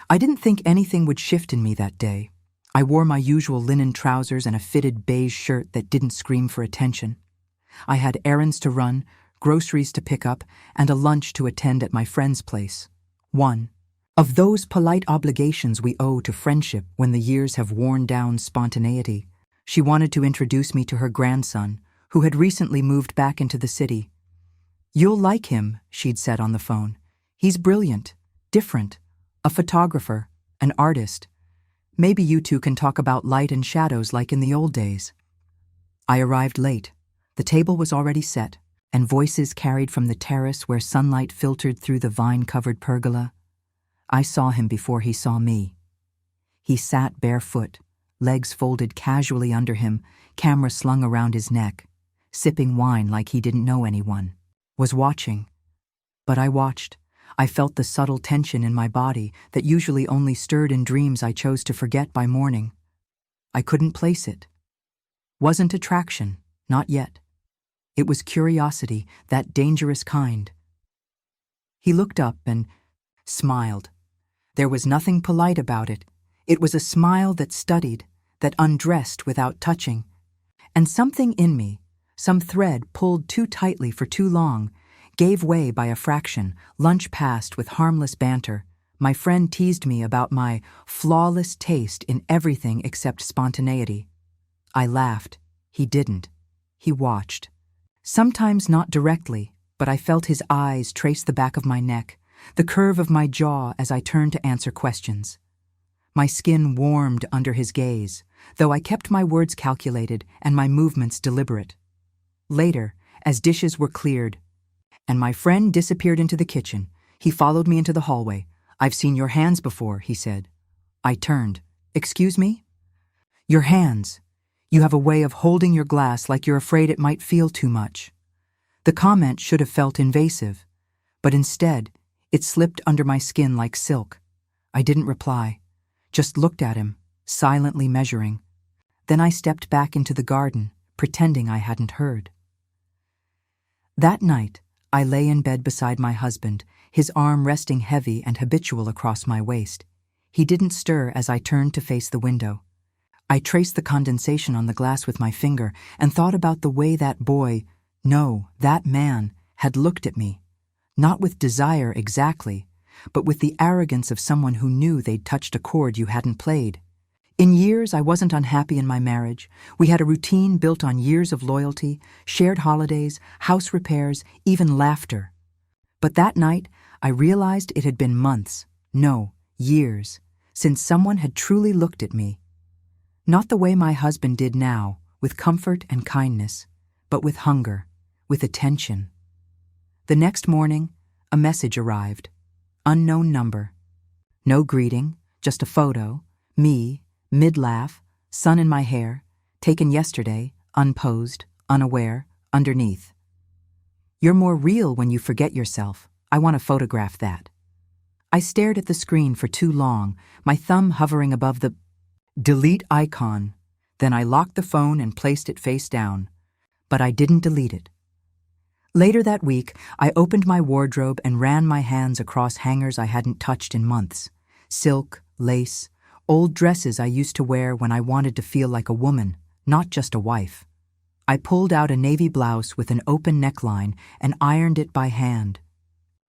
I didn't think anything would shift in me that day. I wore my usual linen trousers and a fitted beige shirt that didn't scream for attention. I had errands to run, groceries to pick up, and a lunch to attend at my friend's place. One of those polite obligations we owe to friendship when the years have worn down spontaneity. She wanted to introduce me to her grandson, who had recently moved back into the city. "You'll like him," she'd said on the phone. "He's brilliant, different, a photographer, an artist. Maybe you two can talk about light and shadows like in the old days." I arrived late. The table was already set, and voices carried from the terrace where sunlight filtered through the vine-covered pergola. I saw him before he saw me. He sat barefoot, legs folded casually under him, camera slung around his neck, sipping wine like he didn't know anyone. Was watching. But I watched. I felt the subtle tension in my body that usually only stirred in dreams I chose to forget by morning. I couldn't place it. Wasn't attraction, not yet. It was curiosity, that dangerous kind. He looked up and smiled. There was nothing polite about it. It was a smile that studied, that undressed without touching. And something in me, some thread pulled too tightly for too long, gave way by a fraction. Lunch passed with harmless banter. My friend teased me about my flawless taste in everything except spontaneity. I laughed. He didn't. He watched. Sometimes not directly, but I felt his eyes trace the back of my neck, the curve of my jaw as I turned to answer questions. My skin warmed under his gaze, though I kept my words calculated and my movements deliberate. Later, as dishes were cleared, and my friend disappeared into the kitchen, he followed me into the hallway. "I've seen your hands before," he said. I turned. "Excuse me?" "Your hands. You have a way of holding your glass like you're afraid it might feel too much." The comment should have felt invasive, but instead, it slipped under my skin like silk. I didn't reply, just looked at him, silently measuring. Then I stepped back into the garden, pretending I hadn't heard. That night, I lay in bed beside my husband, his arm resting heavy and habitual across my waist. He didn't stir as I turned to face the window. I traced the condensation on the glass with my finger and thought about the way that boy, no, that man, had looked at me. Not with desire exactly, but with the arrogance of someone who knew they'd touched a chord you hadn't played. In years, I wasn't unhappy in my marriage. We had a routine built on years of loyalty, shared holidays, house repairs, even laughter. But that night, I realized it had been months, no, years, since someone had truly looked at me. Not the way my husband did now, with comfort and kindness, but with hunger, with attention. The next morning, a message arrived. Unknown number. No greeting, just a photo, me, mid-laugh, sun in my hair, taken yesterday, unposed, unaware, underneath. "You're more real when you forget yourself. I want to photograph that." I stared at the screen for too long, my thumb hovering above the delete icon. Then I locked the phone and placed it face down. But I didn't delete it. Later that week, I opened my wardrobe and ran my hands across hangers I hadn't touched in months. Silk, lace, old dresses I used to wear when I wanted to feel like a woman, not just a wife. I pulled out a navy blouse with an open neckline and ironed it by hand.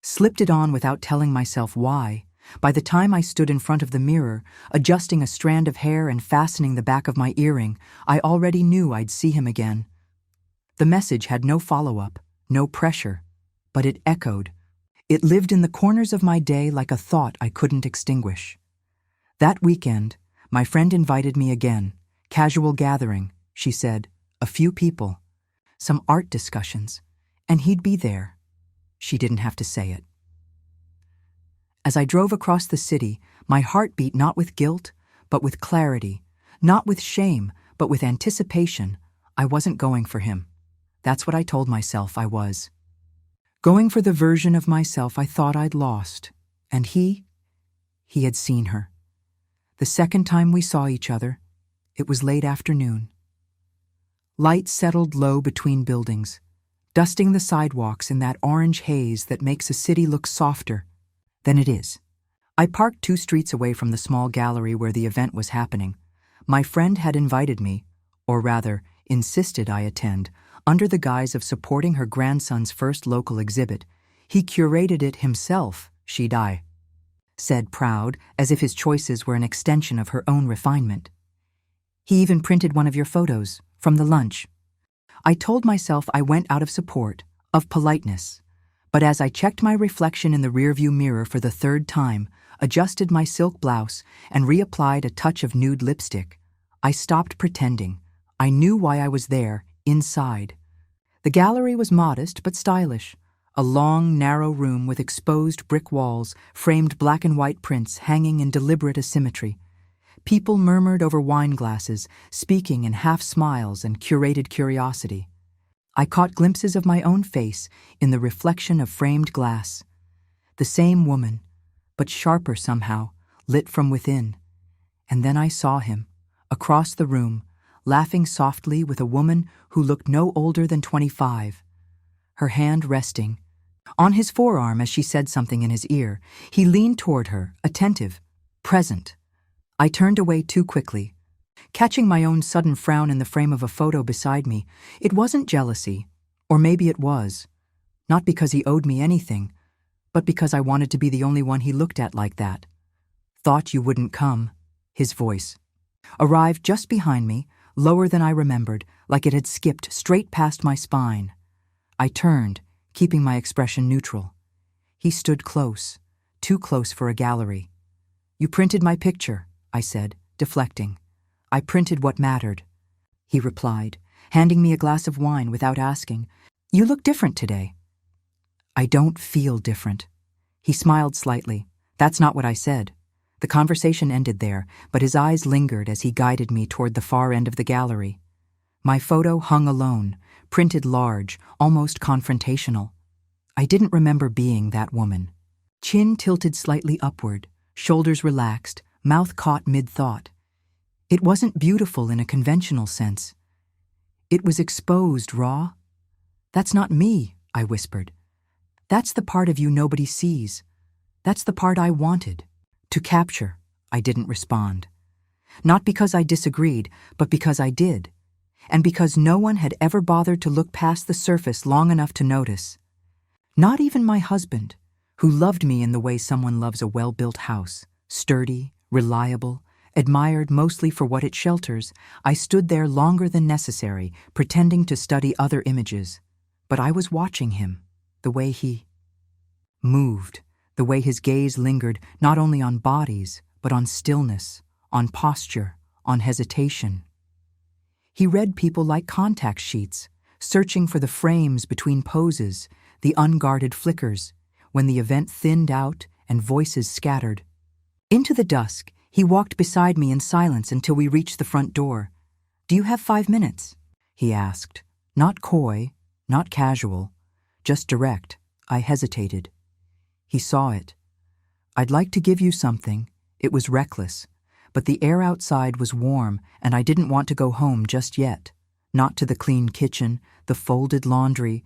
Slipped it on without telling myself why. By the time I stood in front of the mirror, adjusting a strand of hair and fastening the back of my earring, I already knew I'd see him again. The message had no follow-up, no pressure, but it echoed. It lived in the corners of my day like a thought I couldn't extinguish. That weekend, my friend invited me again. Casual gathering, she said, a few people, some art discussions, and he'd be there. She didn't have to say it. As I drove across the city, my heart beat not with guilt, but with clarity, not with shame, but with anticipation. I wasn't going for him. That's what I told myself I was. Going for the version of myself I thought I'd lost. And he had seen her. The second time we saw each other, it was late afternoon. Light settled low between buildings, dusting the sidewalks in that orange haze that makes a city look softer than it is. I parked 2 streets away from the small gallery where the event was happening. My friend had invited me, or rather, insisted I attend, under the guise of supporting her grandson's first local exhibit. He curated it himself, she'd I said, proud, as if his choices were an extension of her own refinement. He even printed one of your photos, from the lunch. I told myself I went out of support, of politeness. But as I checked my reflection in the rearview mirror for the 3rd time, adjusted my silk blouse, and reapplied a touch of nude lipstick, I stopped pretending. I knew why I was there, inside. The gallery was modest but stylish. A long, narrow room with exposed brick walls, framed black and white prints hanging in deliberate asymmetry. People murmured over wine glasses, speaking in half smiles and curated curiosity. I caught glimpses of my own face in the reflection of framed glass. The same woman, but sharper somehow, lit from within. And then I saw him, across the room, laughing softly with a woman who looked no older than 25. Her hand resting on his forearm as she said something in his ear. He leaned toward her, attentive, present. I turned away too quickly, catching my own sudden frown in the frame of a photo beside me. It wasn't jealousy, or maybe it was. Not because he owed me anything, but because I wanted to be the only one he looked at like that. Thought you wouldn't come, his voice. Arrived just behind me, lower than I remembered, like it had skipped straight past my spine. I turned, keeping my expression neutral. He stood close, too close for a gallery. You printed my picture, I said, deflecting. I printed what mattered, he replied, handing me a glass of wine without asking. You look different today. I don't feel different. He smiled slightly. That's not what I said. The conversation ended there, but his eyes lingered as he guided me toward the far end of the gallery. My photo hung alone, printed large, almost confrontational. I didn't remember being that woman. Chin tilted slightly upward, shoulders relaxed, mouth caught mid-thought. It wasn't beautiful in a conventional sense. It was exposed, raw. That's not me, I whispered. That's the part of you nobody sees. That's the part I wanted to capture. I didn't respond. Not because I disagreed, but because I did. And because no one had ever bothered to look past the surface long enough to notice. Not even my husband, who loved me in the way someone loves a well-built house, sturdy, reliable, admired mostly for what it shelters. I stood there longer than necessary, pretending to study other images. But I was watching him, the way he moved, the way his gaze lingered not only on bodies, but on stillness, on posture, on hesitation. He read people like contact sheets, searching for the frames between poses, the unguarded flickers, when the event thinned out and voices scattered. Into the dusk, he walked beside me in silence until we reached the front door. Do you have 5 minutes? He asked. Not coy, not casual, just direct. I hesitated. He saw it. I'd like to give you something. It was reckless. But the air outside was warm, and I didn't want to go home just yet. Not to the clean kitchen, the folded laundry,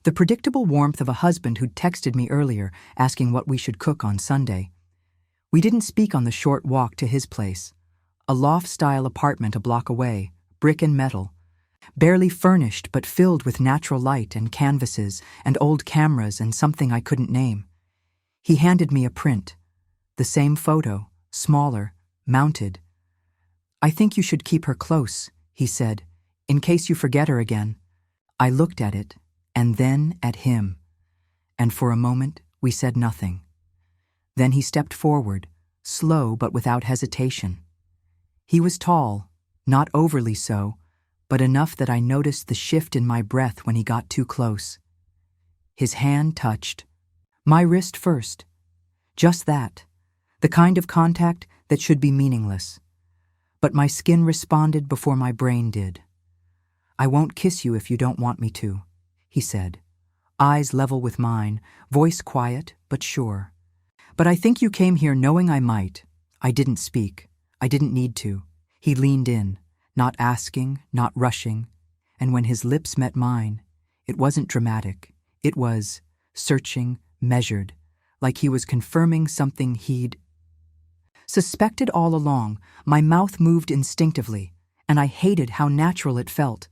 the predictable warmth of a husband who'd texted me earlier, asking what we should cook on Sunday. We didn't speak on the short walk to his place. A loft-style apartment a block away, brick and metal. Barely furnished, but filled with natural light and canvases and old cameras and something I couldn't name. He handed me a print. The same photo, smaller, mounted. I think you should keep her close, he said, in case you forget her again. I looked at it, and then at him. And for a moment, we said nothing. Then he stepped forward, slow but without hesitation. He was tall, not overly so, but enough that I noticed the shift in my breath when he got too close. His hand touched my wrist first. Just that, the kind of contact that should be meaningless. But my skin responded before my brain did. I won't kiss you if you don't want me to, he said, eyes level with mine, voice quiet but sure. But I think you came here knowing I might. I didn't speak. I didn't need to. He leaned in, not asking, not rushing, and when his lips met mine, it wasn't dramatic. It was searching, measured, like he was confirming something he'd Suspected all along, my mouth moved instinctively, and I hated how natural it felt.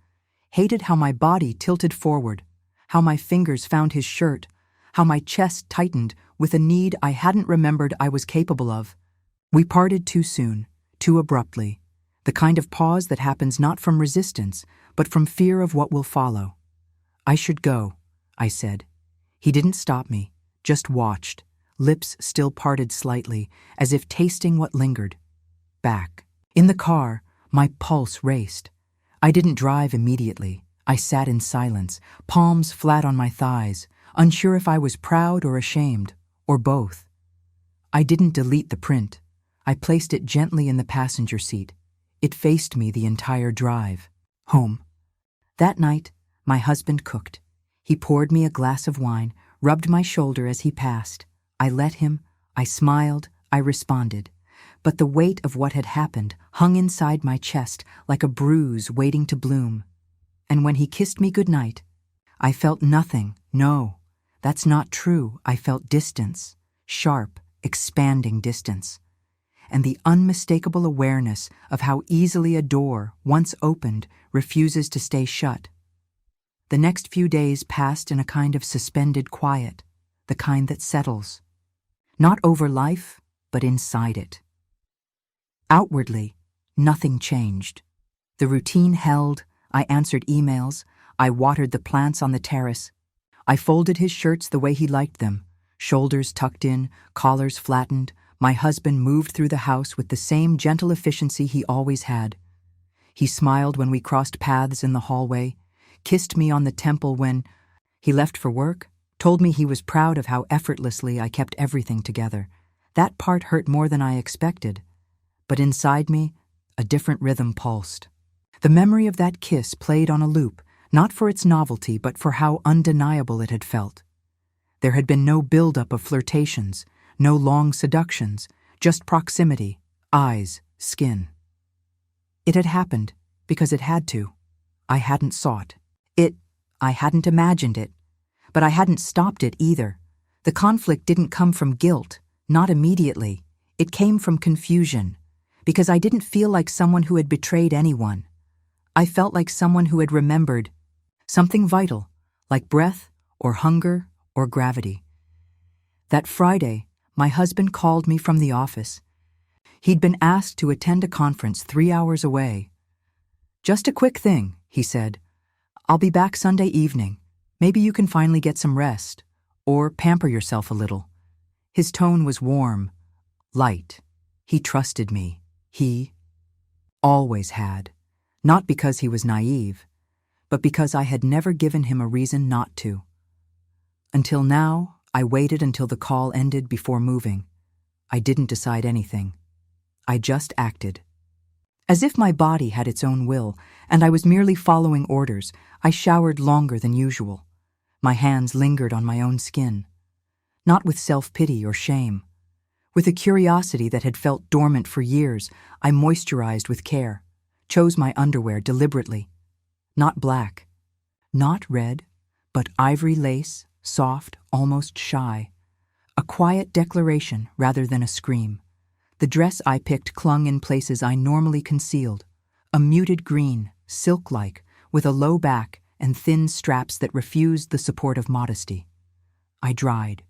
Hated how my body tilted forward, how my fingers found his shirt, how my chest tightened with a need I hadn't remembered I was capable of. We parted too soon, too abruptly, the kind of pause that happens not from resistance, but from fear of what will follow. I should go, I said. He didn't stop me, just watched, lips still parted slightly, as if tasting what lingered. Back. In the car, my pulse raced. I didn't drive immediately. I sat in silence, palms flat on my thighs, unsure if I was proud or ashamed, or both. I didn't delete the print. I placed it gently in the passenger seat. It faced me the entire drive. Home. That night, my husband cooked. He poured me a glass of wine, rubbed my shoulder as he passed. I let him, I smiled, I responded. But the weight of what had happened hung inside my chest like a bruise waiting to bloom. And when he kissed me goodnight, I felt nothing. No, that's not true. I felt distance, sharp, expanding distance, and the unmistakable awareness of how easily a door, once opened, refuses to stay shut. The next few days passed in a kind of suspended quiet, the kind that settles. Not over life, but inside it. Outwardly, nothing changed. The routine held. I answered emails. I watered the plants on the terrace. I folded his shirts the way he liked them, shoulders tucked in, collars flattened. My husband moved through the house with the same gentle efficiency he always had. He smiled when we crossed paths in the hallway, kissed me on the temple when he left for work, told me he was proud of how effortlessly I kept everything together. That part hurt more than I expected. But inside me, a different rhythm pulsed. The memory of that kiss played on a loop, not for its novelty, but for how undeniable it had felt. There had been no buildup of flirtations, no long seductions, just proximity, eyes, skin. It had happened because it had to. I hadn't sought it. I hadn't imagined it. But I hadn't stopped it either. The conflict didn't come from guilt, not immediately. It came from confusion, because I didn't feel like someone who had betrayed anyone. I felt like someone who had remembered something vital, like breath or hunger or gravity. That Friday, my husband called me from the office. He'd been asked to attend a conference 3 hours away. "Just a quick thing," he said. "I'll be back Sunday evening. Maybe you can finally get some rest, or pamper yourself a little." His tone was warm, light. He trusted me. He always had. Not because he was naive, but because I had never given him a reason not to. Until now, I waited until the call ended before moving. I didn't decide anything. I just acted. As if my body had its own will, and I was merely following orders, I showered longer than usual. My hands lingered on my own skin. Not with self-pity or shame. With a curiosity that had felt dormant for years, I moisturized with care, chose my underwear deliberately. Not black, not red, but ivory lace, soft, almost shy. A quiet declaration rather than a scream. The dress I picked clung in places I normally concealed. A muted green, silk-like, with a low back and thin straps that refused the support of modesty. I dried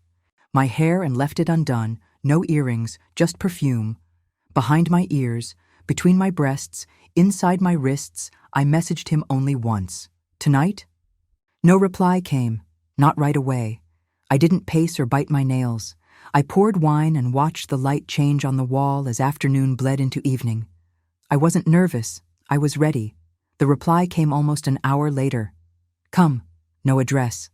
my hair and left it undone, no earrings, just perfume. Behind my ears, between my breasts, inside my wrists, I messaged him only once. "Tonight?" No reply came, not right away. I didn't pace or bite my nails. I poured wine and watched the light change on the wall as afternoon bled into evening. I wasn't nervous. I was ready. The reply came almost an hour later. "Come." No address.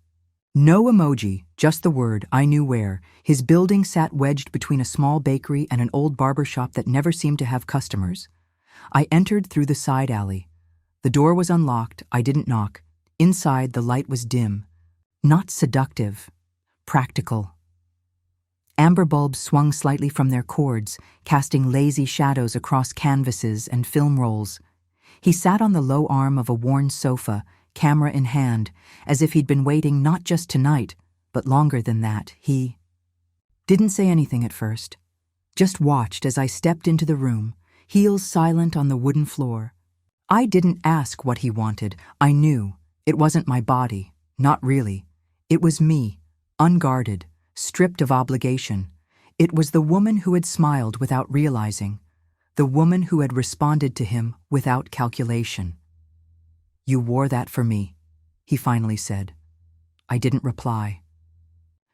No emoji, just the word, I knew where. His building sat wedged between a small bakery and an old barber shop that never seemed to have customers. I entered through the side alley. The door was unlocked. I didn't knock. Inside, the light was dim. Not seductive. Practical. Amber bulbs swung slightly from their cords, casting lazy shadows across canvases and film rolls. He sat on the low arm of a worn sofa, camera in hand, as if he'd been waiting not just tonight, but longer than that. He didn't say anything at first. just watched as I stepped into the room, heels silent on the wooden floor. I didn't ask what he wanted. I knew. It wasn't my body. Not really. It was me, unguarded, stripped of obligation. It was the woman who had smiled without realizing, the woman who had responded to him without calculation. "You wore that for me," he finally said. I didn't reply.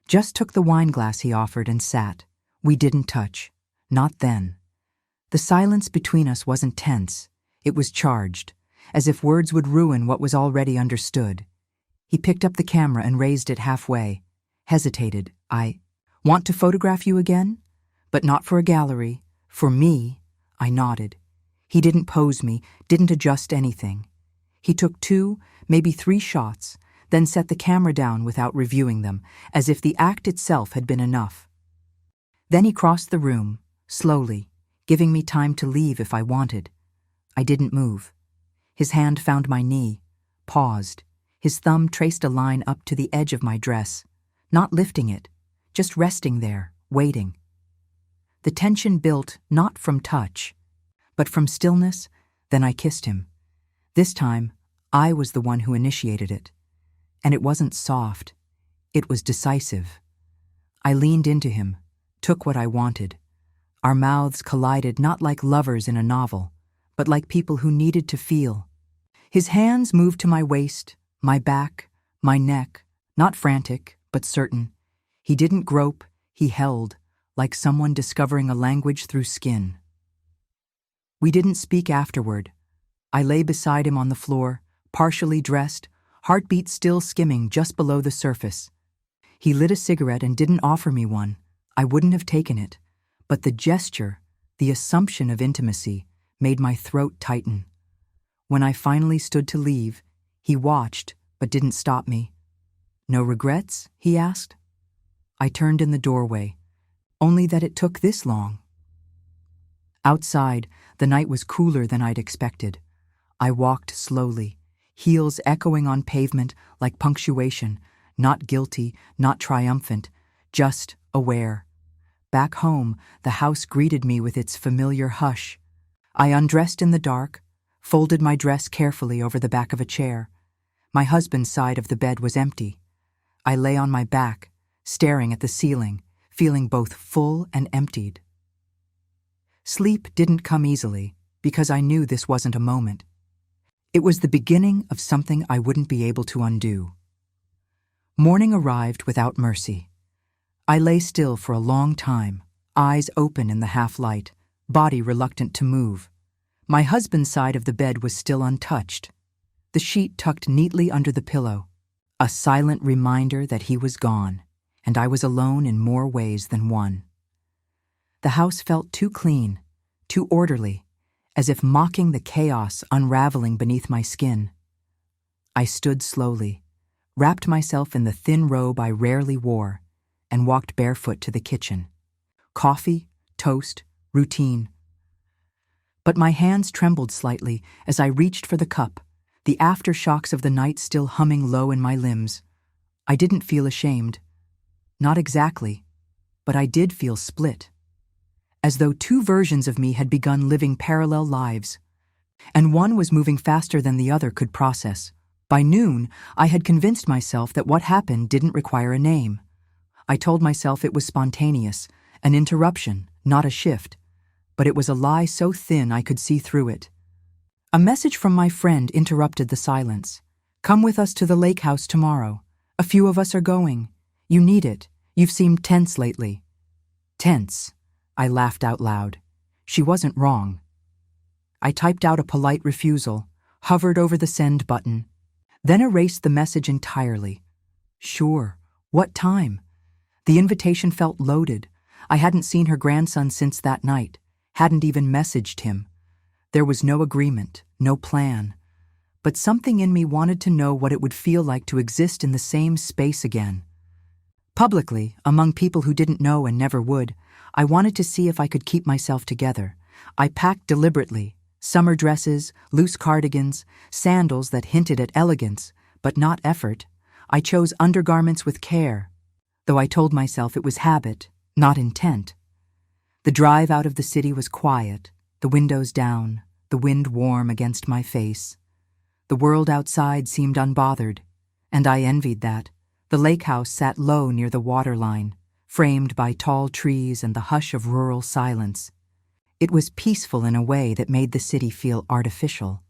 Just took the wine glass he offered and sat. We didn't touch. Not then. The silence between us wasn't tense. It was charged, as if words would ruin what was already understood. He picked up the camera and raised it halfway. Hesitated. "I want to photograph you again? But not for a gallery. For me." I nodded. He didn't pose me, didn't adjust anything. He took 2, maybe 3 shots, then set the camera down without reviewing them, as if the act itself had been enough. Then he crossed the room, slowly, giving me time to leave if I wanted. I didn't move. His hand found my knee, paused. His thumb traced a line up to the edge of my dress, not lifting it, just resting there, waiting. The tension built not from touch, but from stillness. Then I kissed him. This time, I was the one who initiated it. And it wasn't soft. It was decisive. I leaned into him, took what I wanted. Our mouths collided not like lovers in a novel, but like people who needed to feel. His hands moved to my waist, my back, my neck, not frantic, but certain. He didn't grope, he held, like someone discovering a language through skin. We didn't speak afterward. I lay beside him on the floor, partially dressed, heartbeat still skimming just below the surface. He lit a cigarette and didn't offer me one. I wouldn't have taken it, but the gesture, the assumption of intimacy, made my throat tighten. When I finally stood to leave, he watched, but didn't stop me. "No regrets?" he asked. I turned in the doorway, only that it took this long. Outside, the night was cooler than I'd expected. I walked slowly, heels echoing on pavement like punctuation, not guilty, not triumphant, just aware. Back home, the house greeted me with its familiar hush. I undressed in the dark, folded my dress carefully over the back of a chair. My husband's side of the bed was empty. I lay on my back, staring at the ceiling, feeling both full and emptied. Sleep didn't come easily, because I knew this wasn't a moment. It was the beginning of something I wouldn't be able to undo. Morning arrived without mercy. I lay still for a long time, eyes open in the half-light, body reluctant to move. My husband's side of the bed was still untouched, the sheet tucked neatly under the pillow, a silent reminder that he was gone, and I was alone in more ways than one. The house felt too clean, too orderly, as if mocking the chaos unraveling beneath my skin. I stood slowly, wrapped myself in the thin robe I rarely wore, and walked barefoot to the kitchen. Coffee, toast, routine. But my hands trembled slightly as I reached for the cup, the aftershocks of the night still humming low in my limbs. I didn't feel ashamed. Not exactly, but I did feel split. As though 2 versions of me had begun living parallel lives, and one was moving faster than the other could process. By noon, I had convinced myself that what happened didn't require a name. I told myself it was spontaneous, an interruption, not a shift, but it was a lie so thin I could see through it. A message from my friend interrupted the silence. "Come with us to the lake house tomorrow. A few of us are going. You need it. You've seemed tense lately." Tense. I laughed out loud. She wasn't wrong. I typed out a polite refusal, hovered over the send button, then erased the message entirely. Sure. What time? The invitation felt loaded. I hadn't seen her grandson since that night, hadn't even messaged him. There was no agreement, no plan. But something in me wanted to know what it would feel like to exist in the same space again. Publicly, among people who didn't know and never would, I wanted to see if I could keep myself together. I packed deliberately, summer dresses, loose cardigans, sandals that hinted at elegance, but not effort. I chose undergarments with care, though I told myself it was habit, not intent. The drive out of the city was quiet, the windows down, the wind warm against my face. The world outside seemed unbothered, and I envied that. The lake house sat low near the waterline, framed by tall trees and the hush of rural silence. It was peaceful in a way that made the city feel artificial.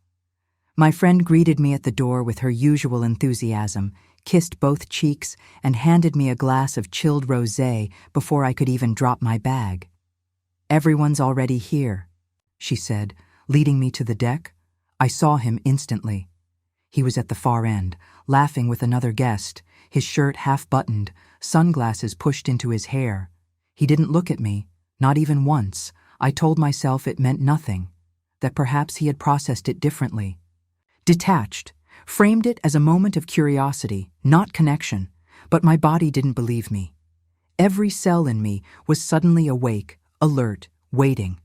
My friend greeted me at the door with her usual enthusiasm, kissed both cheeks, and handed me a glass of chilled rosé before I could even drop my bag. "Everyone's already here," she said, leading me to the deck. I saw him instantly. He was at the far end, laughing with another guest, his shirt half-buttoned, sunglasses pushed into his hair. He didn't look at me, not even once. I told myself it meant nothing, that perhaps he had processed it differently. Detached, framed it as a moment of curiosity, not connection, but my body didn't believe me. Every cell in me was suddenly awake, alert, waiting.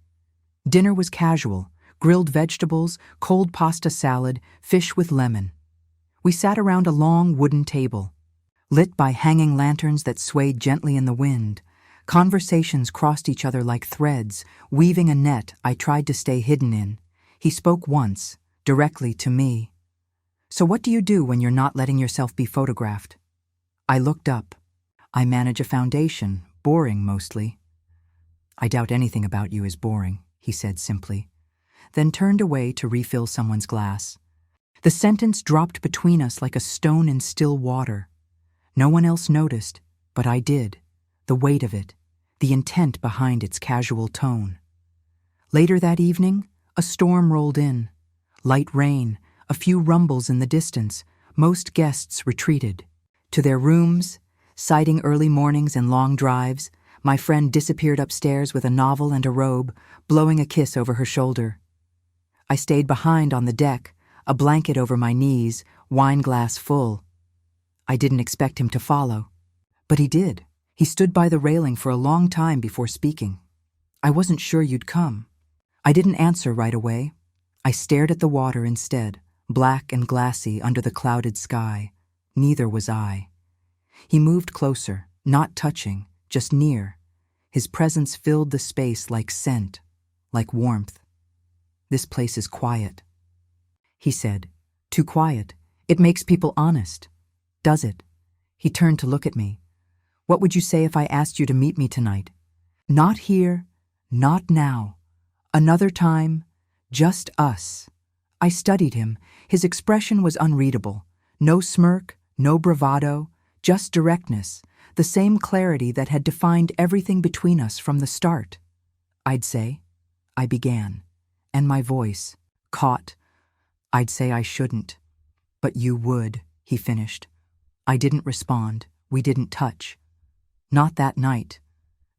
Dinner was casual, grilled vegetables, cold pasta salad, fish with lemon. We sat around a long wooden table, lit by hanging lanterns that swayed gently in the wind. Conversations crossed each other like threads, weaving a net I tried to stay hidden in. He spoke once, directly to me. "So what do you do when you're not letting yourself be photographed?" I looked up. "I manage a foundation, boring mostly." "I doubt anything about you is boring," he said simply, then turned away to refill someone's glass. The sentence dropped between us like a stone in still water. No one else noticed, but I did. The weight of it, the intent behind its casual tone. Later that evening, a storm rolled in. Light rain, a few rumbles in the distance. Most guests retreated to their rooms, citing early mornings and long drives. My friend disappeared upstairs with a novel and a robe, blowing a kiss over her shoulder. I stayed behind on the deck, a blanket over my knees, wine glass full. I didn't expect him to follow, but he did. He stood by the railing for a long time before speaking. "I wasn't sure you'd come." I didn't answer right away. I stared at the water instead, black and glassy under the clouded sky. Neither was I. He moved closer, not touching, just near. His presence filled the space like scent, like warmth. "This place is quiet," he said. "Too quiet. It makes people honest." "Does it?" He turned to look at me. "What would you say if I asked you to meet me tonight? Not here, not now. Another time, just us." I studied him. His expression was unreadable. No smirk, no bravado, just directness, the same clarity that had defined everything between us from the start. "I'd say," I began, and my voice caught. "I'd say I shouldn't." "But you would," he finished. I didn't respond. We didn't touch. Not that night.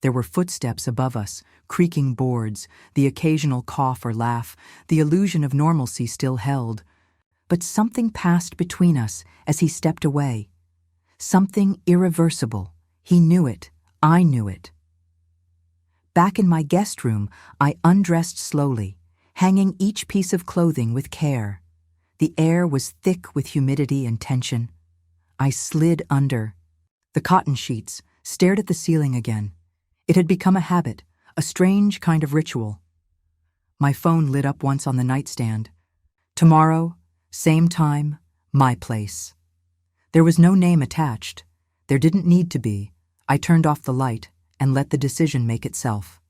There were footsteps above us, creaking boards, the occasional cough or laugh, the illusion of normalcy still held. But something passed between us as he stepped away. Something irreversible. He knew it. I knew it. Back in my guest room, I undressed slowly, hanging each piece of clothing with care. The air was thick with humidity and tension. I slid under the cotton sheets, stared at the ceiling again. It had become a habit, a strange kind of ritual. My phone lit up once on the nightstand. Tomorrow, same time, my place. There was no name attached. There didn't need to be. I turned off the light and let the decision make itself.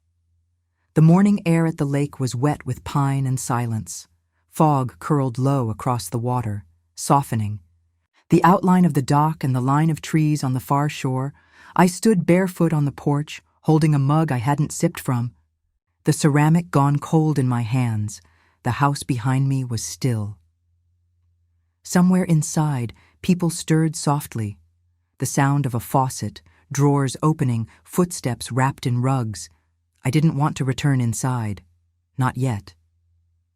The morning air at the lake was wet with pine and silence. Fog curled low across the water, softening. The outline of the dock and the line of trees on the far shore. I stood barefoot on the porch, holding a mug I hadn't sipped from. The ceramic gone cold in my hands. The house behind me was still. Somewhere inside, people stirred softly. The sound of a faucet, drawers opening, footsteps wrapped in rugs. I didn't want to return inside. Not yet.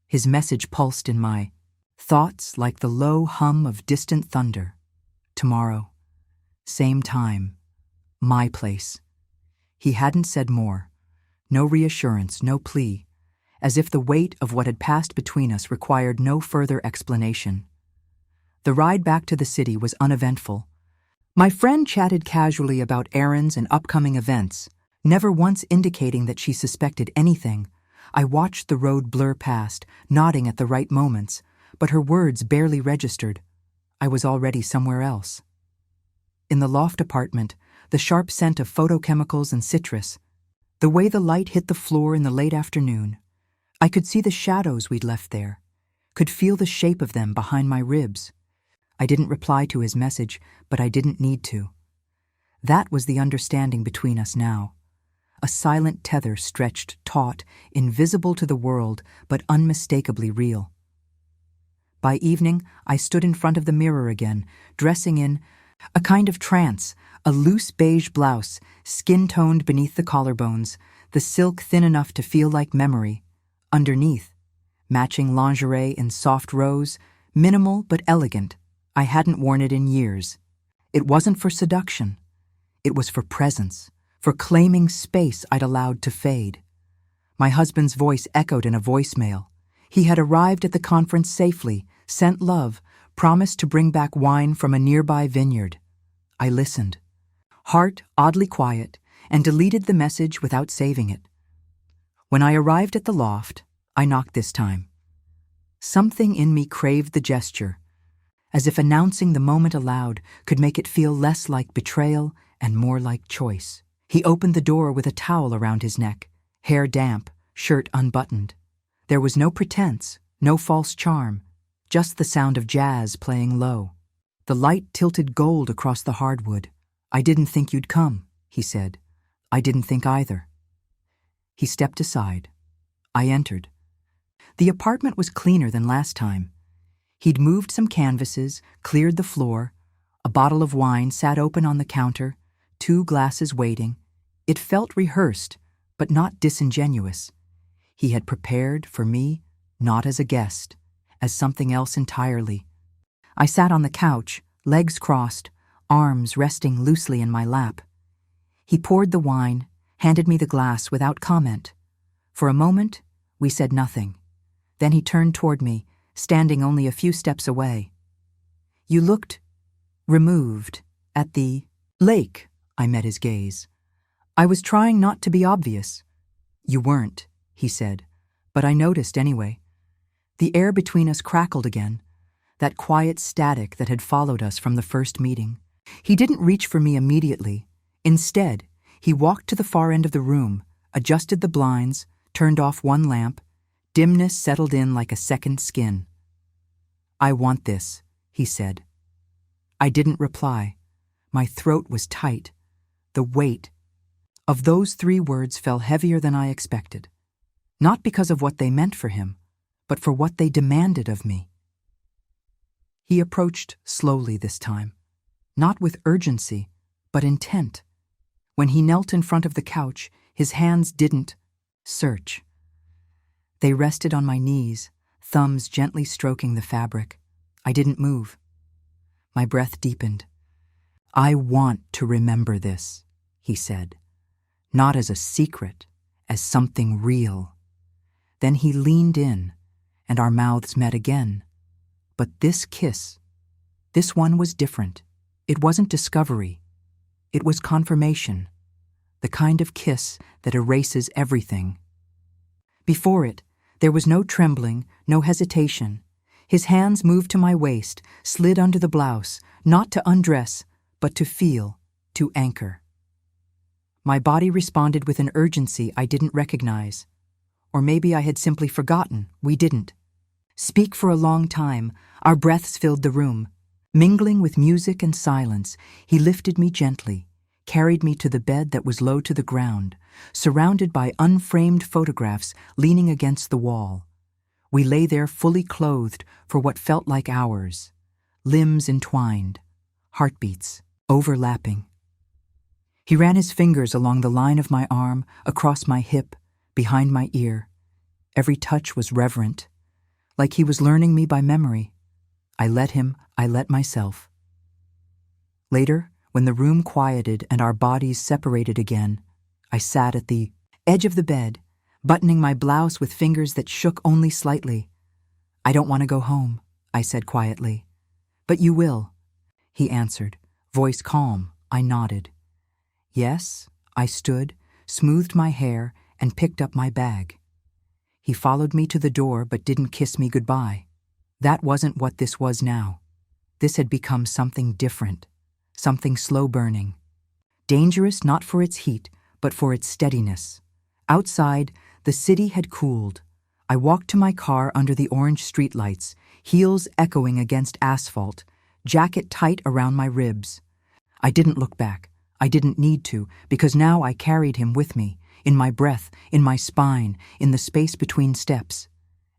His message pulsed in my thoughts like the low hum of distant thunder. Tomorrow. Same time. My place. He hadn't said more. No reassurance, no plea. As if the weight of what had passed between us required no further explanation. The ride back to the city was uneventful. My friend chatted casually about errands and upcoming events. never once indicating that she suspected anything. I watched the road blur past, nodding at the right moments, but her words barely registered. I was already somewhere else. In the loft apartment, the sharp scent of photochemicals and citrus, the way the light hit the floor in the late afternoon. I could see the shadows we'd left there, could feel the shape of them behind my ribs. I didn't reply to his message, but I didn't need to. That was the understanding between us now. A silent tether stretched taut, invisible to the world, but unmistakably real. By evening, I stood in front of the mirror again, dressing in a kind of trance, a loose beige blouse, skin-toned beneath the collarbones, the silk thin enough to feel like memory. Underneath, matching lingerie in soft rose, minimal but elegant. I hadn't worn it in years. It wasn't for seduction. It was for presence, for claiming space I'd allowed to fade. My husband's voice echoed in a voicemail. He had arrived at the conference safely, sent love, promised to bring back wine from a nearby vineyard. I listened, heart oddly quiet, and deleted the message without saving it. When I arrived at the loft, I knocked this time. Something in me craved the gesture, as if announcing the moment aloud could make it feel less like betrayal and more like choice. He opened the door with a towel around his neck, hair damp, shirt unbuttoned. There was no pretense, no false charm, just the sound of jazz playing low. The light tilted gold across the hardwood. "I didn't think you'd come," he said. "I didn't think either." He stepped aside. I entered. The apartment was cleaner than last time. He'd moved some canvases, cleared the floor. A bottle of wine sat open on the counter, 2 glasses waiting. It felt rehearsed, but not disingenuous. He had prepared for me, not as a guest, as something else entirely. I sat on the couch, legs crossed, arms resting loosely in my lap. He poured the wine, handed me the glass without comment. For a moment, we said nothing. Then he turned toward me, standing only a few steps away. "You looked removed at the lake," I met his gaze. I was trying not to be obvious. "You weren't," he said, "but I noticed anyway." The air between us crackled again, that quiet static that had followed us from the first meeting. He didn't reach for me immediately. Instead, he walked to the far end of the room, adjusted the blinds, turned off one lamp. Dimness settled in like a second skin. "I want this," he said. I didn't reply. My throat was tight. The weight of those 3 words fell heavier than I expected. Not because of what they meant for him, but for what they demanded of me. He approached slowly this time, not with urgency, but intent. When he knelt in front of the couch, his hands didn't search. They rested on my knees, thumbs gently stroking the fabric. I didn't move. My breath deepened. "I want to remember this," he said. "Not as a secret, as something real." Then he leaned in, and our mouths met again. But this kiss, this one was different. It wasn't discovery. It was confirmation. The kind of kiss that erases everything. Before it, there was no trembling, no hesitation. His hands moved to my waist, slid under the blouse, not to undress, but to feel, to anchor. My body responded with an urgency I didn't recognize. Or maybe I had simply forgotten. We didn't speak for a long time. Our breaths filled the room. Mingling with music and silence, he lifted me gently, carried me to the bed that was low to the ground, surrounded by unframed photographs leaning against the wall. We lay there fully clothed for what felt like hours, limbs entwined, heartbeats overlapping. He ran his fingers along the line of my arm, across my hip, behind my ear. Every touch was reverent, like he was learning me by memory. I let him, I let myself. Later, when the room quieted and our bodies separated again, I sat at the edge of the bed, buttoning my blouse with fingers that shook only slightly. "I don't want to go home," I said quietly. "But you will," he answered, voice calm. I nodded. "Yes," I stood, smoothed my hair, and picked up my bag. He followed me to the door but didn't kiss me goodbye. That wasn't what this was now. This had become something different, something slow-burning. Dangerous not for its heat, but for its steadiness. Outside, the city had cooled. I walked to my car under the orange streetlights, heels echoing against asphalt, jacket tight around my ribs. I didn't look back. I didn't need to, because now I carried him with me, in my breath, in my spine, in the space between steps.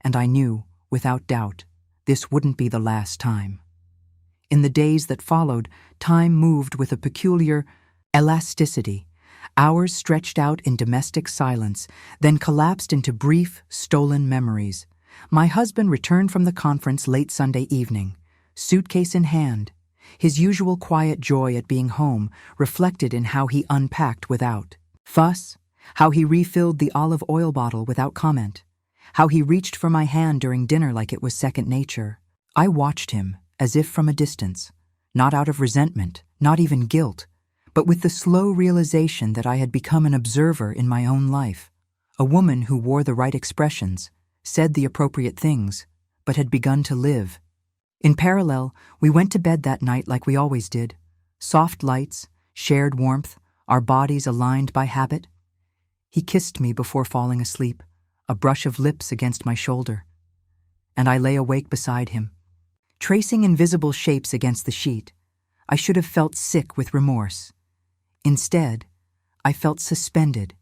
And I knew, without doubt, this wouldn't be the last time. In the days that followed, time moved with a peculiar elasticity. Hours stretched out in domestic silence, then collapsed into brief, stolen memories. My husband returned from the conference late Sunday evening, suitcase in hand. His usual quiet joy at being home reflected in how he unpacked without fuss, how he refilled the olive oil bottle without comment, how he reached for my hand during dinner like it was second nature. I watched him, as if from a distance, not out of resentment, not even guilt, but with the slow realization that I had become an observer in my own life, a woman who wore the right expressions, said the appropriate things, but had begun to live. In parallel, we went to bed that night like we always did. Soft lights, shared warmth, our bodies aligned by habit. He kissed me before falling asleep, a brush of lips against my shoulder. And I lay awake beside him, tracing invisible shapes against the sheet. I should have felt sick with remorse. Instead, I felt suspended,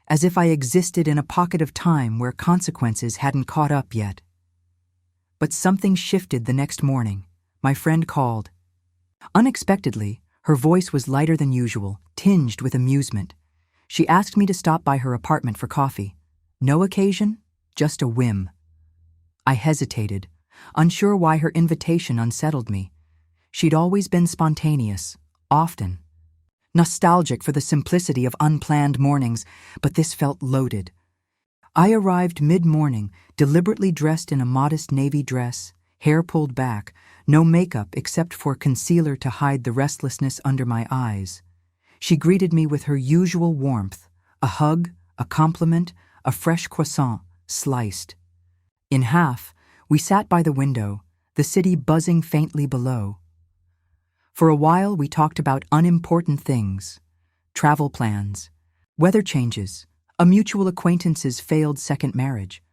as if I existed in a pocket of time where consequences hadn't caught up yet. But something shifted the next morning. My friend called. Unexpectedly, her voice was lighter than usual, tinged with amusement. She asked me to stop by her apartment for coffee. No occasion, just a whim. I hesitated, unsure why her invitation unsettled me. She'd always been spontaneous, often. Nostalgic for the simplicity of unplanned mornings, but this felt loaded. I arrived mid-morning, deliberately dressed in a modest navy dress, hair pulled back, no makeup except for concealer to hide the restlessness under my eyes. She greeted me with her usual warmth, a hug, a compliment, a fresh croissant, sliced. In half, we sat by the window, the city buzzing faintly below. For a while, we talked about unimportant things, travel plans, weather changes, a mutual acquaintance's failed second marriage.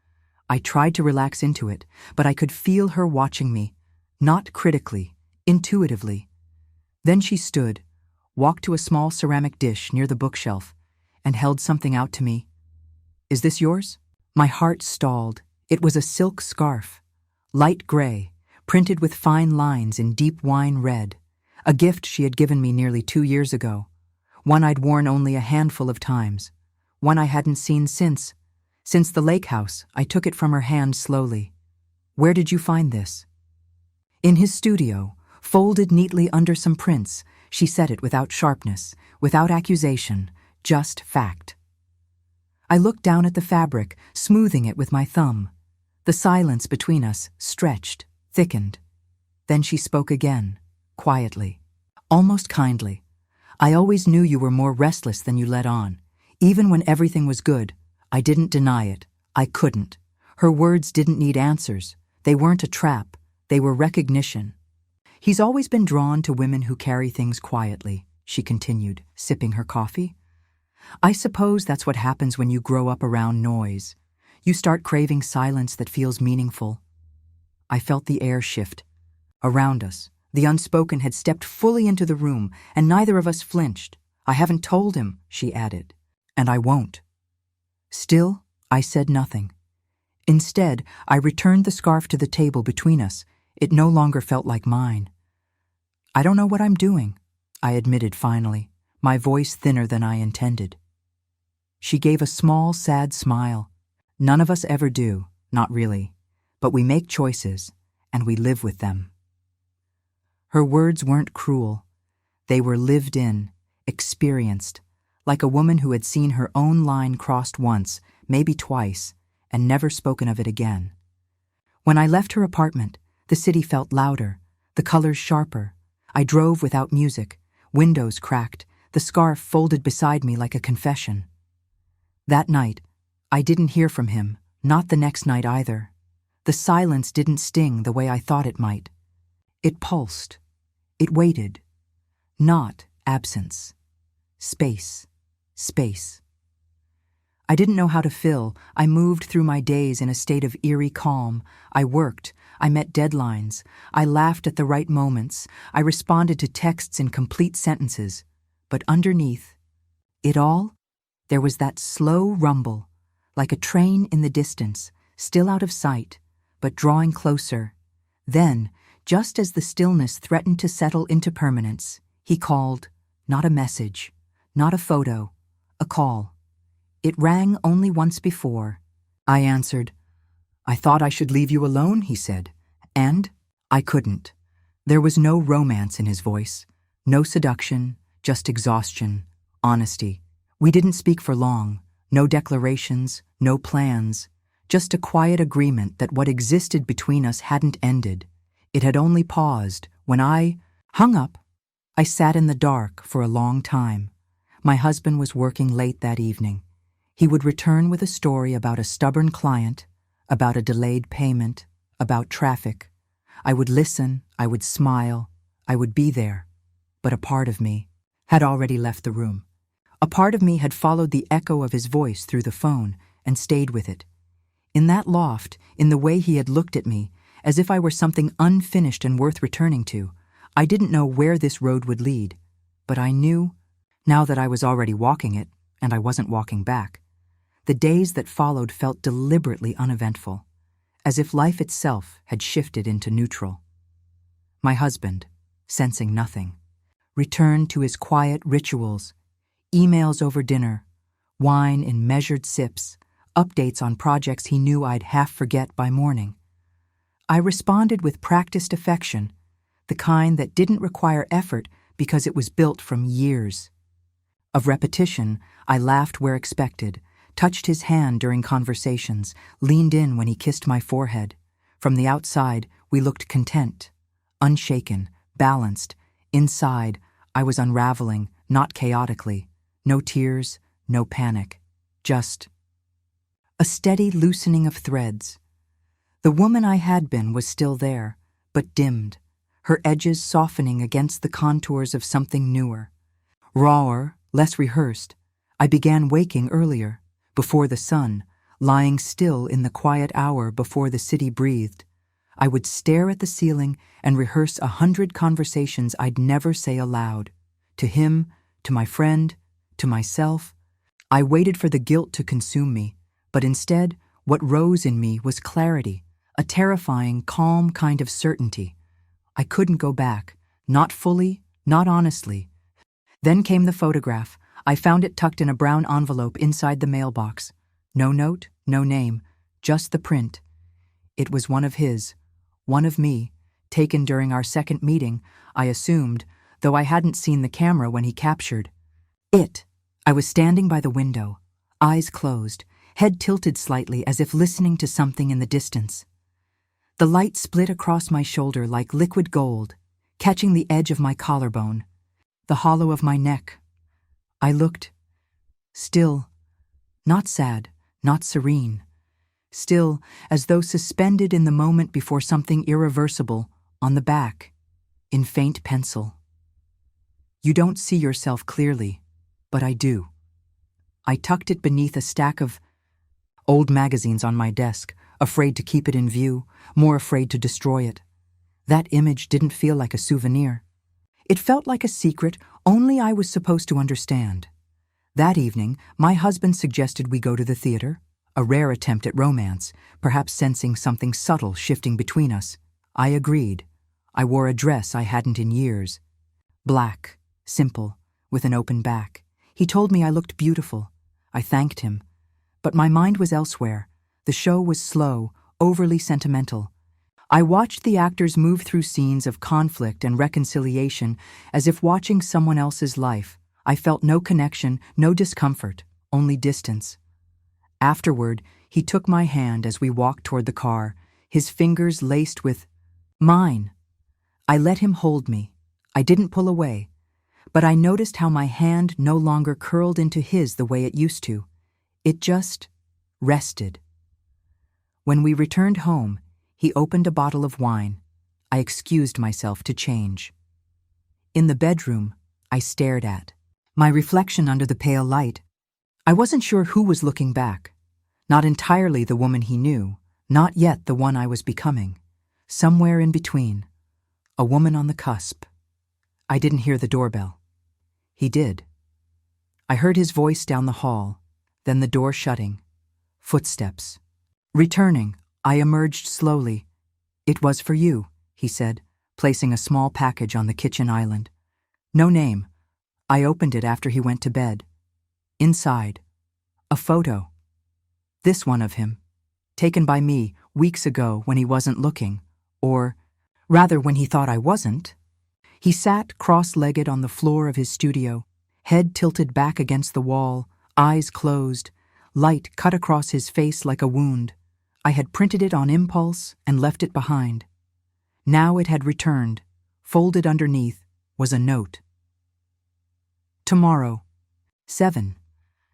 I tried to relax into it, but I could feel her watching me, not critically, intuitively. Then she stood, walked to a small ceramic dish near the bookshelf, and held something out to me. "Is this yours?" My heart stalled. It was a silk scarf, light gray, printed with fine lines in deep wine red. A gift she had given me nearly 2 years ago, one I'd worn only a handful of times, one I hadn't seen since. Since the lake house, I took it from her hand slowly. "Where did you find this?" "In his studio, folded neatly under some prints." She said it without sharpness, without accusation, just fact. I looked down at the fabric, smoothing it with my thumb. The silence between us stretched, thickened. Then she spoke again. Quietly, almost kindly. "I always knew you were more restless than you let on. Even when everything was good, I didn't deny it. I couldn't." Her words didn't need answers. They weren't a trap. They were recognition. "He's always been drawn to women who carry things quietly," she continued, sipping her coffee. "I suppose that's what happens when you grow up around noise. You start craving silence that feels meaningful." I felt the air shift. Around us, the unspoken had stepped fully into the room, and neither of us flinched. "I haven't told him," she added, "and I won't." Still, I said nothing. Instead, I returned the scarf to the table between us. It no longer felt like mine. "I don't know what I'm doing," I admitted finally, my voice thinner than I intended. She gave a small, sad smile. "None of us ever do, not really, but we make choices, and we live with them." Her words weren't cruel. They were lived in, experienced, like a woman who had seen her own line crossed once, maybe twice, and never spoken of it again. When I left her apartment, the city felt louder, the colors sharper. I drove without music, windows cracked, the scarf folded beside me like a confession. That night, I didn't hear from him, not the next night either. The silence didn't sting the way I thought it might. It pulsed. It waited. Not absence. Space. Space. I didn't know how to fill. I moved through my days in a state of eerie calm. I worked. I met deadlines. I laughed at the right moments. I responded to texts in complete sentences. But underneath it all, there was that slow rumble, like a train in the distance, still out of sight, but drawing closer. Then, just as the stillness threatened to settle into permanence, he called, not a message, not a photo, a call. It rang only once before. I answered. I thought I should leave you alone, he said. And I couldn't. There was no romance in his voice, no seduction, just exhaustion, honesty. We didn't speak for long, no declarations, no plans, just a quiet agreement that what existed between us hadn't ended. It had only paused. When I hung up, I sat in the dark for a long time. My husband was working late that evening. He would return with a story about a stubborn client, about a delayed payment, about traffic. I would listen, I would smile, I would be there. But a part of me had already left the room. A part of me had followed the echo of his voice through the phone and stayed with it. In that loft, in the way he had looked at me, as if I were something unfinished and worth returning to, I didn't know where this road would lead. But I knew, now that I was already walking it, and I wasn't walking back. The days that followed felt deliberately uneventful, as if life itself had shifted into neutral. My husband, sensing nothing, returned to his quiet rituals, emails over dinner, wine in measured sips, updates on projects he knew I'd half forget by morning. I responded with practiced affection, the kind that didn't require effort because it was built from years. Of repetition, I laughed where expected, touched his hand during conversations, leaned in when he kissed my forehead. From the outside, we looked content, unshaken, balanced. Inside, I was unraveling, not chaotically. No tears, no panic. Just a steady loosening of threads. The woman I had been was still there, but dimmed, her edges softening against the contours of something newer. Rawer, less rehearsed, I began waking earlier, before the sun, lying still in the quiet hour before the city breathed. I would stare at the ceiling and rehearse 100 conversations I'd never say aloud. To him, to my friend, to myself. I waited for the guilt to consume me, but instead, what rose in me was clarity, a terrifying, calm kind of certainty. I couldn't go back, not fully, not honestly. Then came the photograph. I found it tucked in a brown envelope inside the mailbox. No note, no name, just the print. It was one of his, one of me, taken during our second meeting, I assumed, though I hadn't seen the camera when he captured it. I was standing by the window, eyes closed, head tilted slightly as if listening to something in the distance. The light split across my shoulder like liquid gold, catching the edge of my collarbone, the hollow of my neck. I looked, still, not sad, not serene, still as though suspended in the moment before something irreversible, on the back, in faint pencil. You don't see yourself clearly, but I do. I tucked it beneath a stack of old magazines on my desk, afraid to keep it in view, more afraid to destroy it. That image didn't feel like a souvenir. It felt like a secret only I was supposed to understand. That evening, my husband suggested we go to the theater, a rare attempt at romance, perhaps sensing something subtle shifting between us. I agreed. I wore a dress I hadn't in years. Black, simple, with an open back. He told me I looked beautiful. I thanked him. But my mind was elsewhere. The show was slow, overly sentimental. I watched the actors move through scenes of conflict and reconciliation as if watching someone else's life. I felt no connection, no discomfort, only distance. Afterward, he took my hand as we walked toward the car, his fingers laced with mine. I let him hold me. I didn't pull away, but I noticed how my hand no longer curled into his the way it used to. It just rested. When we returned home, he opened a bottle of wine. I excused myself to change. In the bedroom, I stared at my reflection under the pale light. I wasn't sure who was looking back. Not entirely the woman he knew, not yet the one I was becoming. Somewhere in between. A woman on the cusp. I didn't hear the doorbell. He did. I heard his voice down the hall, then the door shutting. Footsteps. Returning, I emerged slowly. "It was for you," he said, placing a small package on the kitchen island. No name. I opened it after he went to bed. Inside, a photo. This one of him, taken by me weeks ago when he wasn't looking, or rather when he thought I wasn't. He sat cross-legged on the floor of his studio, head tilted back against the wall, eyes closed, light cut across his face like a wound. I had printed it on impulse and left it behind. Now it had returned. Folded underneath was a note. "Tomorrow, 7.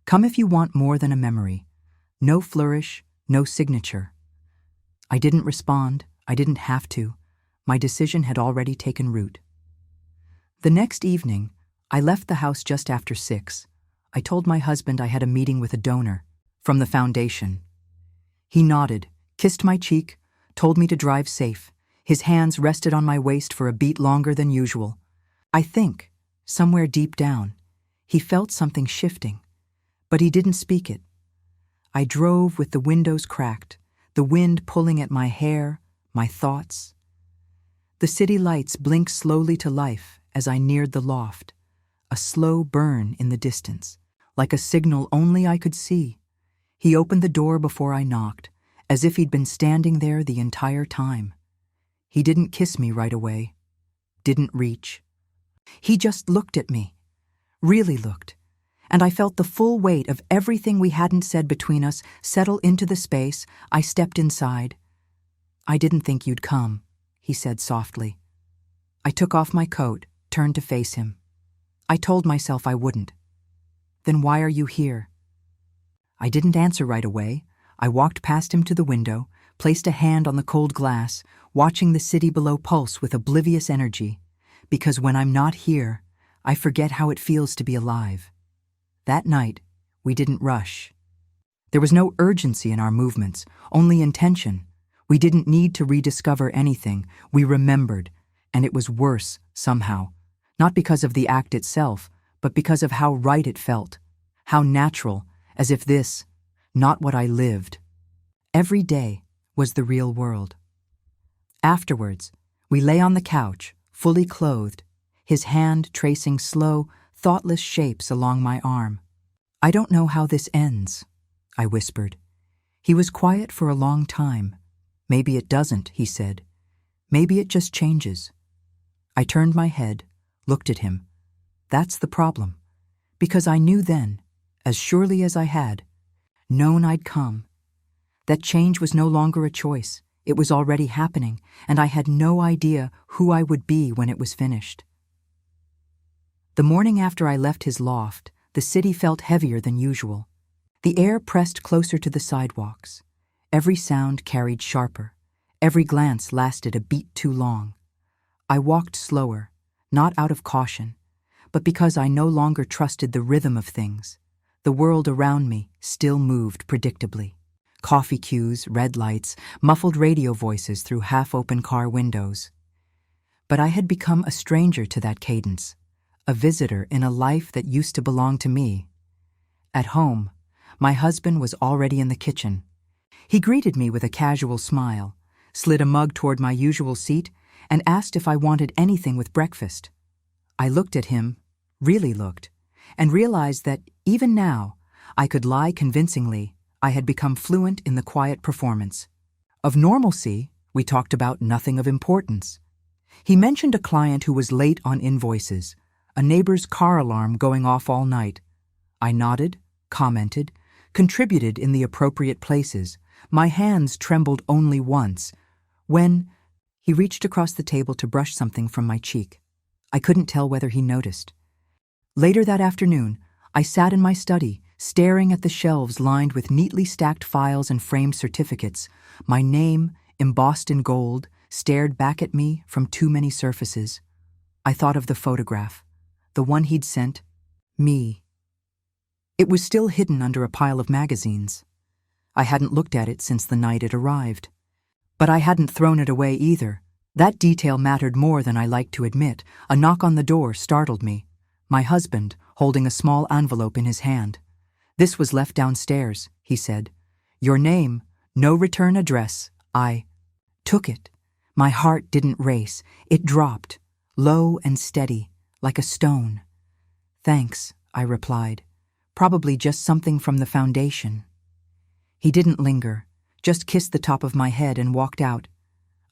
Come if you want more than a memory. No flourish, no signature." I didn't respond. I didn't have to. My decision had already taken root. The next evening, I left the house just after 6. I told my husband I had a meeting with a donor from the foundation. He nodded, kissed my cheek, told me to drive safe. His hands rested on my waist for a beat longer than usual. I think, somewhere deep down, he felt something shifting, but he didn't speak it. I drove with the windows cracked, the wind pulling at my hair, my thoughts. The city lights blinked slowly to life as I neared the loft, a slow burn in the distance, like a signal only I could see. He opened the door before I knocked, as if he'd been standing there the entire time. He didn't kiss me right away, didn't reach. He just looked at me, really looked, and I felt the full weight of everything we hadn't said between us settle into the space. I stepped inside. "I didn't think you'd come," he said softly. I took off my coat, turned to face him. I told myself I wouldn't. "Then why are you here?" I didn't answer right away. I walked past him to the window, placed a hand on the cold glass, watching the city below pulse with oblivious energy, because when I'm not here, I forget how it feels to be alive. That night, we didn't rush. There was no urgency in our movements, only intention. We didn't need to rediscover anything. We remembered, and it was worse, somehow. Not because of the act itself, but because of how right it felt. How natural, as if this, not what I lived. Every day was the real world. Afterwards, we lay on the couch, fully clothed, his hand tracing slow, thoughtless shapes along my arm. "I don't know how this ends," I whispered. He was quiet for a long time. "Maybe it doesn't," he said. "Maybe it just changes." I turned my head, looked at him. That's the problem. Because I knew then, as surely as I had, known I'd come, that change was no longer a choice. It was already happening, and I had no idea who I would be when it was finished. The morning after I left his loft, the city felt heavier than usual. The air pressed closer to the sidewalks. Every sound carried sharper. Every glance lasted a beat too long. I walked slower, not out of caution, but because I no longer trusted the rhythm of things. The world around me still moved predictably. Coffee queues, red lights, muffled radio voices through half-open car windows. But I had become a stranger to that cadence, a visitor in a life that used to belong to me. At home, my husband was already in the kitchen. He greeted me with a casual smile, slid a mug toward my usual seat, and asked if I wanted anything with breakfast. I looked at him, really looked, and realized that, even now, I could lie convincingly. I had become fluent in the quiet performance. Of normalcy, we talked about nothing of importance. He mentioned a client who was late on invoices, a neighbor's car alarm going off all night. I nodded, commented, contributed in the appropriate places. My hands trembled only once, when he reached across the table to brush something from my cheek. I couldn't tell whether he noticed. Later that afternoon, I sat in my study, staring at the shelves lined with neatly stacked files and framed certificates. My name, embossed in gold, stared back at me from too many surfaces. I thought of the photograph, the one he'd sent, me. It was still hidden under a pile of magazines. I hadn't looked at it since the night it arrived. But I hadn't thrown it away either. That detail mattered more than I liked to admit. A knock on the door startled me. My husband, holding a small envelope in his hand. "This was left downstairs," he said. "Your name, no return address." I took it. My heart didn't race. It dropped, low and steady, like a stone. "Thanks," I replied. "Probably just something from the foundation." He didn't linger, just kissed the top of my head and walked out.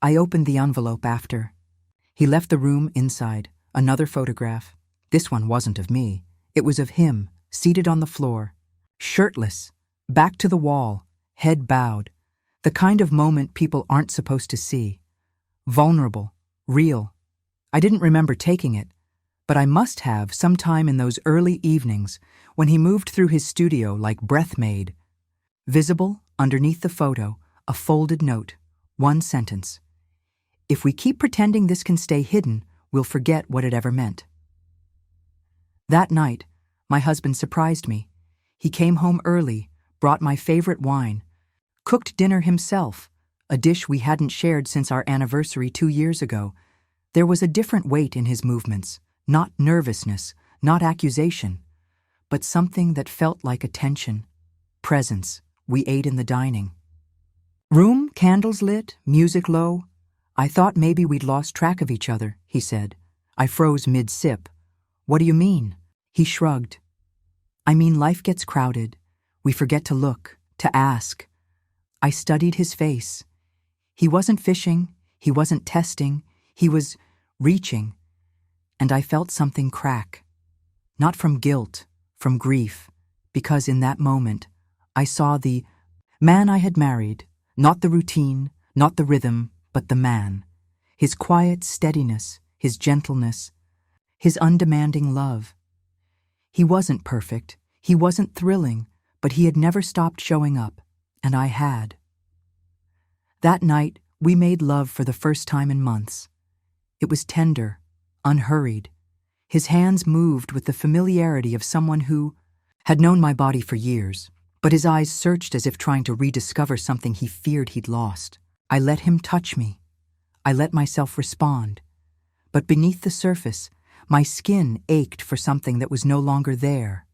I opened the envelope after. He left the room inside. Another photograph. This one wasn't of me. It was of him, seated on the floor, shirtless, back to the wall, head bowed. The kind of moment people aren't supposed to see. Vulnerable, real. I didn't remember taking it, but I must have sometime in those early evenings when he moved through his studio like breath made. Visible, underneath the photo, a folded note, one sentence. "If we keep pretending this can stay hidden, we'll forget what it ever meant." That night, my husband surprised me. He came home early, brought my favorite wine, cooked dinner himself, a dish we hadn't shared since our anniversary 2 years ago. There was a different weight in his movements, not nervousness, not accusation, but something that felt like attention, presence. We ate in the dining room, candles lit, music low. "I thought maybe we'd lost track of each other," he said. I froze mid-sip. "What do you mean?" He shrugged. "I mean life gets crowded. We forget to look, to ask." I studied his face. He wasn't fishing, he wasn't testing, he was reaching. And I felt something crack. Not from guilt, from grief, because in that moment, I saw the man I had married, not the routine, not the rhythm, but the man. His quiet steadiness, his gentleness, his undemanding love. He wasn't perfect, he wasn't thrilling, but he had never stopped showing up, and I had. That night, we made love for the first time in months. It was tender, unhurried. His hands moved with the familiarity of someone who had known my body for years, but his eyes searched as if trying to rediscover something he feared he'd lost. I let him touch me. I let myself respond. But beneath the surface, my skin ached for something that was no longer there.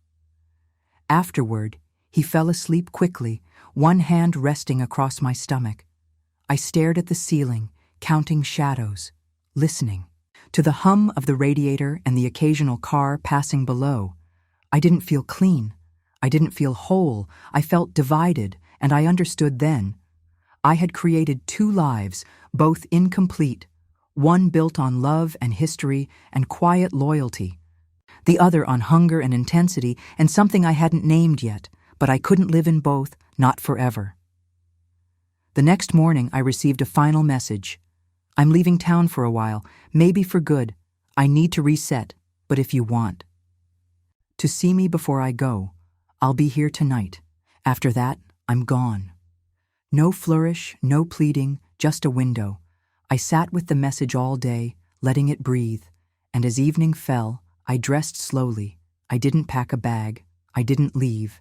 Afterward, he fell asleep quickly, one hand resting across my stomach. I stared at the ceiling, counting shadows, listening to the hum of the radiator and the occasional car passing below. I didn't feel clean. I didn't feel whole. I felt divided, and I understood then. I had created 2 lives, both incomplete, one built on love and history and quiet loyalty, the other on hunger and intensity and something I hadn't named yet, but I couldn't live in both, not forever. The next morning I received a final message. "I'm leaving town for a while, maybe for good. I need to reset, but if you want to see me before I go, I'll be here tonight. After that, I'm gone." No flourish, no pleading, just a window. I sat with the message all day, letting it breathe, and as evening fell, I dressed slowly. I didn't pack a bag. I didn't leave.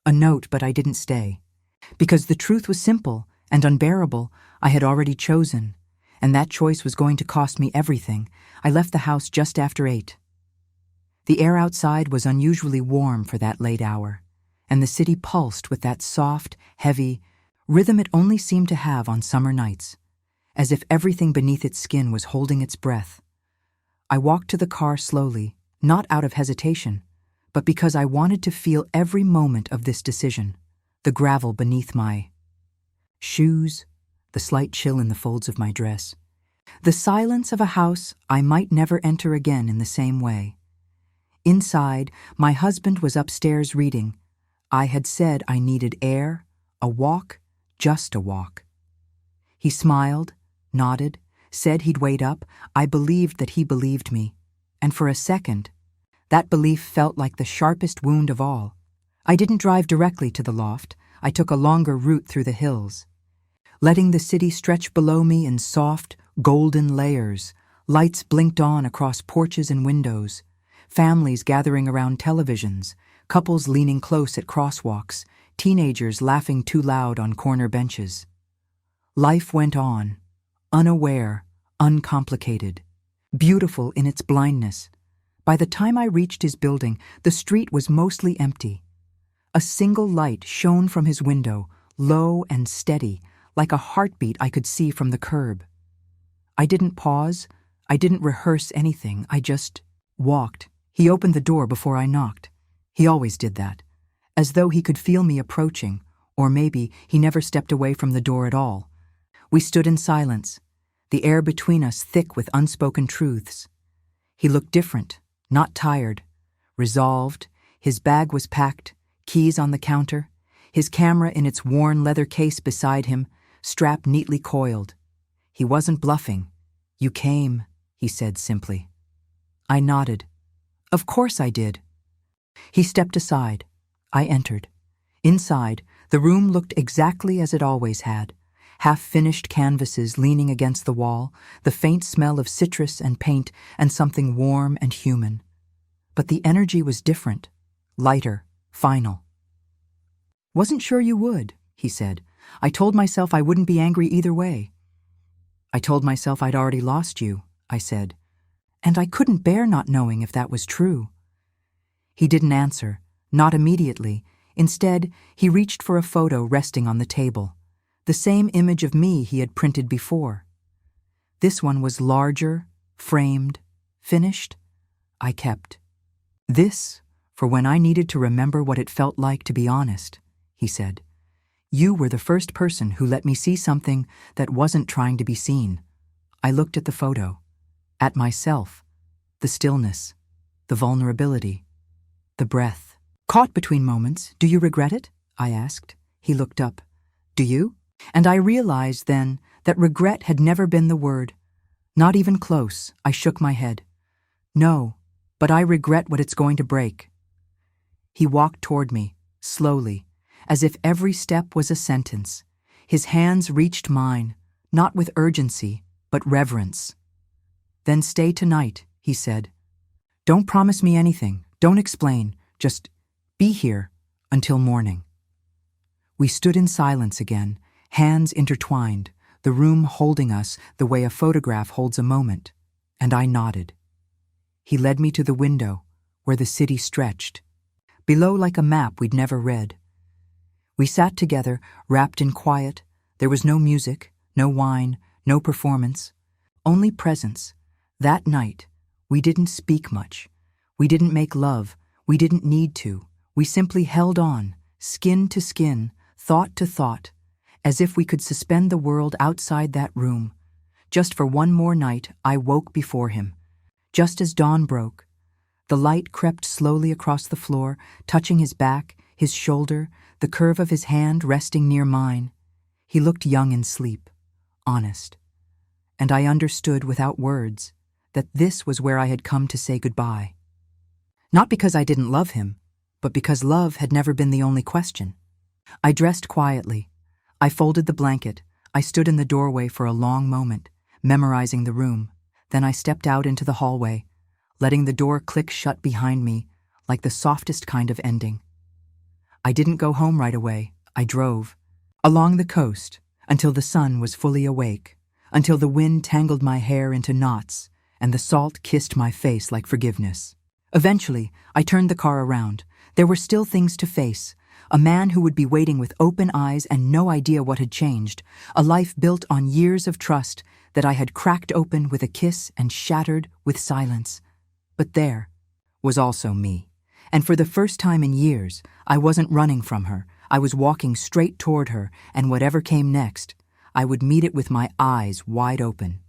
A note, but I didn't stay. Because the truth was simple and unbearable. I had already chosen, and that choice was going to cost me everything. I left the house just after 8. The air outside was unusually warm for that late hour, and the city pulsed with that soft, heavy rhythm it only seemed to have on summer nights, as if everything beneath its skin was holding its breath. I walked to the car slowly, not out of hesitation, but because I wanted to feel every moment of this decision, the gravel beneath my shoes, the slight chill in the folds of my dress, the silence of a house I might never enter again in the same way. Inside, my husband was upstairs reading. I had said I needed air, a walk, just a walk. He smiled, nodded, said he'd wait up. I believed that he believed me, and for a second, that belief felt like the sharpest wound of all, I didn't drive directly to the loft. I took a longer route through the hills. Letting the city stretch below me in soft, golden layers, lights blinked on across porches and windows, families gathering around televisions, couples leaning close at crosswalks, teenagers laughing too loud on corner benches. Life went on, unaware, uncomplicated, beautiful in its blindness. By the time I reached his building, the street was mostly empty. A single light shone from his window, low and steady, like a heartbeat I could see from the curb. I didn't pause. I didn't rehearse anything. I just walked. He opened the door before I knocked. He always did that, as though he could feel me approaching, or maybe he never stepped away from the door at all. We stood in silence, the air between us thick with unspoken truths. He looked different, not tired, resolved. His bag was packed, keys on the counter, his camera in its worn leather case beside him, strap neatly coiled. He wasn't bluffing. "You came," he said simply. I nodded. Of course I did. He stepped aside. I entered. Inside, the room looked exactly as it always had. Half-finished canvases leaning against the wall, the faint smell of citrus and paint, and something warm and human. But the energy was different, lighter, final. "Wasn't sure you would," he said. "I told myself I wouldn't be angry either way." "I told myself I'd already lost you," I said. And I couldn't bear not knowing if that was true. He didn't answer, not immediately. Instead, he reached for a photo resting on the table, the same image of me he had printed before. This one was larger, framed, finished. I kept. "This, for when I needed to remember what it felt like to be honest," he said. "You were the first person who let me see something that wasn't trying to be seen." I looked at the photo, at myself, the stillness, the vulnerability, the breath. "Caught between moments, do you regret it?" I asked. He looked up. "Do you?" And I realized then that regret had never been the word. Not even close. I shook my head. "No, but I regret what it's going to break." He walked toward me, slowly, as if every step was a sentence. His hands reached mine, not with urgency, but reverence. "Then stay tonight," he said. "Don't promise me anything. Don't explain. Just be here until morning." We stood in silence again, hands intertwined, the room holding us the way a photograph holds a moment, and I nodded. He led me to the window, where the city stretched, below like a map we'd never read. We sat together, wrapped in quiet. There was no music, no wine, no performance, only presence. That night, we didn't speak much. We didn't make love. We didn't need to. We simply held on, skin to skin, thought to thought, as if we could suspend the world outside that room. Just for one more night, I woke before him. Just as dawn broke, the light crept slowly across the floor, touching his back, his shoulder, the curve of his hand resting near mine. He looked young in sleep, honest. And I understood without words that this was where I had come to say goodbye. Not because I didn't love him, but because love had never been the only question. I dressed quietly. I folded the blanket. I stood in the doorway for a long moment, memorizing the room. Then I stepped out into the hallway, letting the door click shut behind me like the softest kind of ending. I didn't go home right away. I drove along the coast until the sun was fully awake, until the wind tangled my hair into knots and the salt kissed my face like forgiveness. Eventually, I turned the car around. There were still things to face. A man who would be waiting with open eyes and no idea what had changed. A life built on years of trust that I had cracked open with a kiss and shattered with silence. But there was also me. And for the first time in years, I wasn't running from her. I was walking straight toward her, and whatever came next, I would meet it with my eyes wide open.